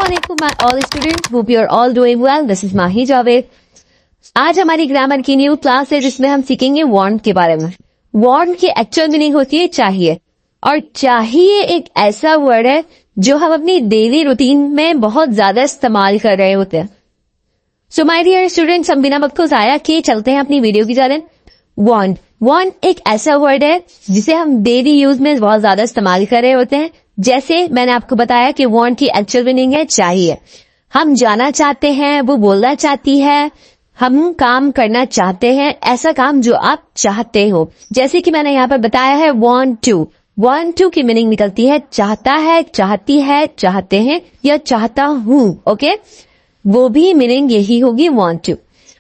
Assalamualaikum my all students, hope you are all doing well. This is Mahi Javed. आज हमारी grammar की new class है जिसमें हम सीखेंगे वांट के बारे में। वांट की एक्चुअल मीनिंग होती है चाहिए, और चाहिए एक ऐसा वर्ड है जो हम अपनी डेली रूटीन में बहुत ज्यादा इस्तेमाल कर रहे होते हैं। सो माय डियर स्टूडेंट्स, हम बिना वक्त को जाया किए चलते हैं अपनी वीडियो की जानिब। वांट एक ऐसा वर्ड है जिसे हम डेली यूज में बहुत ज्यादा इस्तेमाल कर रहे होते हैं। जैसे मैंने आपको बताया कि वांट की एक्चुअल मीनिंग है चाहिए। हम जाना चाहते हैं, वो बोलना चाहती है, हम काम करना चाहते हैं, ऐसा काम जो आप चाहते हो। जैसे कि मैंने यहाँ पर बताया है want to की मीनिंग निकलती है चाहता है, चाहती है, चाहते हैं या चाहता हूँ। ओके, वो भी मीनिंग यही होगी want to।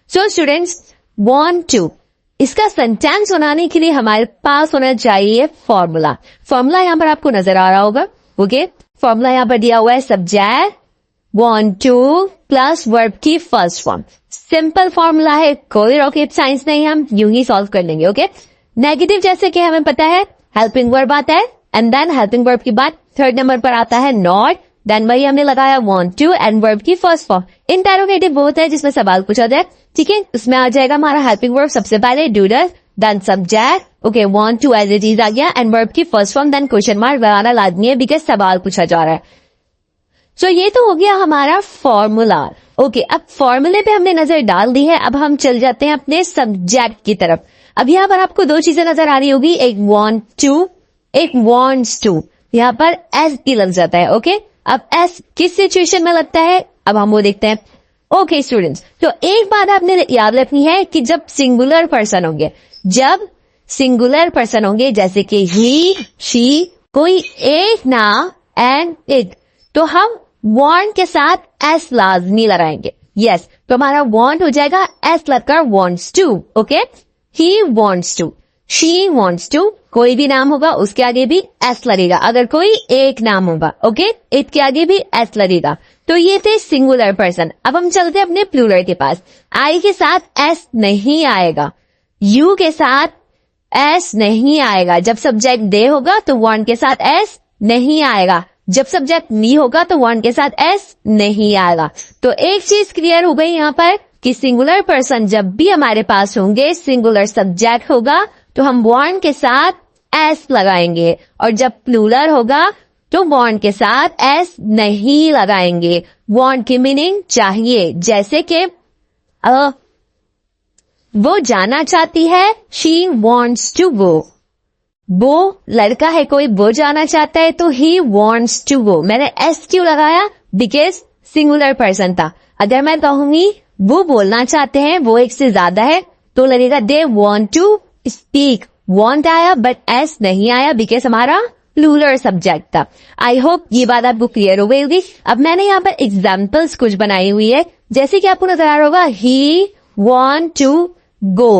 So students, want to इसका सेंटेंस बनाने के लिए हमारे पास होना चाहिए फॉर्मूला। फॉर्मूला यहाँ पर आपको नजर आ रहा होगा। ओके, फॉर्मूला यहाँ पर दिया हुआ है subject want to plus verb की फर्स्ट फॉर्म। सिंपल फॉर्मूला है, कोई रॉकेट साइंस नहीं, हम यूं ही सॉल्व कर लेंगे। ओके, नेगेटिव जैसे कि हमें पता है हेल्पिंग वर्ब आता है, एंड देन हेल्पिंग वर्ब के बाद थर्ड नंबर पर आता है नॉट, देन वही हमने लगाया want to एंड वर्ब की फर्स्ट फॉर्म। इंटेरोगेटिव वो होता है जिसमें सवाल पूछा जाए, ठीक है, उसमें आ जाएगा हमारा हेल्पिंग वर्ब सबसे पहले do does, then subject, okay, want to as it is आ गया एंड वर्ब की first form, then question mark लगाना लाजमी है बिकॉज सवाल पूछा जा रहा है। सो ये तो हो गया हमारा फॉर्मूला। ओके, अब फॉर्मूले पे हमने नजर डाल दी है, अब हम चल जाते हैं अपने सब्जेक्ट की तरफ। अब यहाँ पर आपको दो चीजें नजर आ रही होगी, एक want to, एक wants to। यहाँ पर एस की लग जाता है। ओके, अब एस किस सिचुएशन में लगता है अब हम वो देखते हैं। ओके स्टूडेंट्स, तो एक बात आपने याद रखनी है कि जब सिंगुलर पर्सन होंगे, जब सिंगुलर पर्सन होंगे जैसे कि ही, शी, कोई एक नाउन एंड इट, तो हम want के साथ एस लाजमी लगाएंगे। यस, तो हमारा want हो जाएगा एस लगकर wants to। Okay, he wants to, she wants to, कोई भी नाम होगा उसके आगे भी एस लगेगा। अगर कोई एक नाम होगा, ओके, इट के आगे भी एस लगेगा। तो ये थे सिंगुलर पर्सन। अब हम चलते हैं अपने प्लूरल के पास। आई के साथ एस नहीं आएगा, यू के साथ एस नहीं आएगा। जब सब्जेक्ट दे होगा तो want के साथ एस नहीं आएगा, जब सब्जेक्ट मी होगा तो want के साथ एस नहीं आएगा। तो एक चीज क्लियर हो गई यहाँ पर कि सिंगुलर पर्सन जब भी हमारे पास होंगे, सिंगुलर सब्जेक्ट होगा तो हम want के साथ एस लगाएंगे, और जब प्लूरल होगा तो want के साथ एस नहीं लगाएंगे। want की मीनिंग चाहिए, जैसे कि वो जाना चाहती है, she wants to go। वो लड़का है कोई, वो जाना चाहता है तो he wants to go। मैंने एस क्यों लगाया? बिकॉज सिंगुलर पर्सन था। अगर मैं कहूंगी वो बोलना चाहते हैं, वो एक से ज्यादा है, तो लगेगा they want to speak। want आया बट एस नहीं आया बिकॉज हमारा प्लूरल सब्जेक्ट था। आई होप ये बात आपको क्लियर हो गई होगी। अब मैंने यहाँ पर एग्जाम्पल्स कुछ बनाई हुई है, जैसे कि आपको नजर आ रहा होगा he want to go,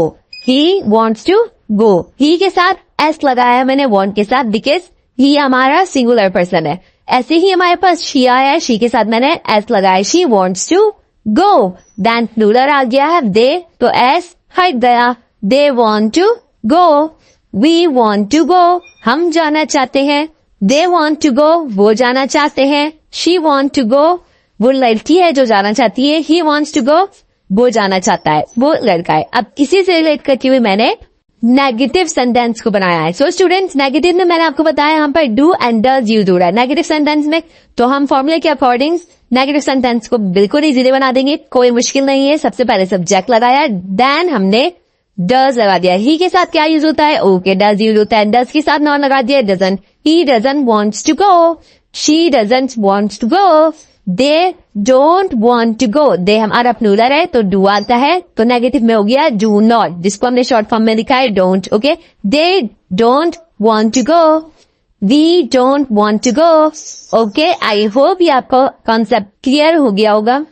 he wants to go। he के साथ एस लगाया मैंने want के साथ बिकॉज ही हमारा सिंगुलर पर्सन है। ऐसे ही हमारे पास शी आया है, शी के साथ मैंने एस लगाया, she wants to go। Then plural आ गया है दे, तो एस हट गया, दे want to go, we want to go, हम जाना चाहते हैं, they want to go, वो जाना चाहते हैं, she want to go, वो लड़की है जो जाना चाहती है, he wants to go, वो जाना चाहता है, वो लड़का है। अब इसी से रिलेट करते हुए मैंने नेगेटिव सेंटेंस को बनाया है। सो स्टूडेंट्स, नेगेटिव में मैंने आपको बताया यहाँ पर डू एंड डज यूज हो रहा है नेगेटिव सेंटेंस में, तो हम फॉर्मूले के अकॉर्डिंग नेगेटिव सेंटेंस को बिल्कुल इजीली बना देंगे, कोई मुश्किल नहीं है। सबसे पहले सब्जेक्ट लगाया, देन हमने डज लगा दिया। ही के साथ क्या यूज होता है? ओके, डज यूज होता है। डज के साथ नॉन लगा दिया, doesn't. He doesn't wants to go, she doesn't wants to go, they don't want to go. They हमारा प्लूरल है तो डू आता है, तो नेगेटिव में हो गया डू नॉट, जिसको हमने शॉर्ट फॉर्म में लिखा है don't. Okay, they don't want to go, we don't want to go. Okay, I hope ये आपको कॉन्सेप्ट क्लियर हो गया होगा।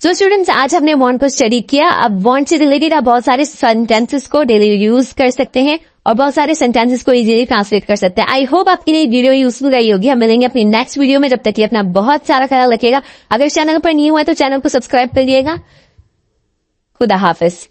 सो स्टूडेंट्स, आज हमने want को स्टडी किया। अब want से रिलेटेड आप बहुत सारे सेंटेंसेस को डेली यूज कर सकते हैं और बहुत सारे सेंटेंसेस को इजीली ट्रांसलेट कर सकते हैं। आई होप आपके लिए वीडियो यूजफुल रही होगी। हम मिलेंगे अपनी नेक्स्ट वीडियो में, जब तक कि अपना बहुत सारा ख्याल रखिएगा। अगर चैनल पर न्यू है तो चैनल को सब्सक्राइब कर लीजिएगा। खुदा हाफिज।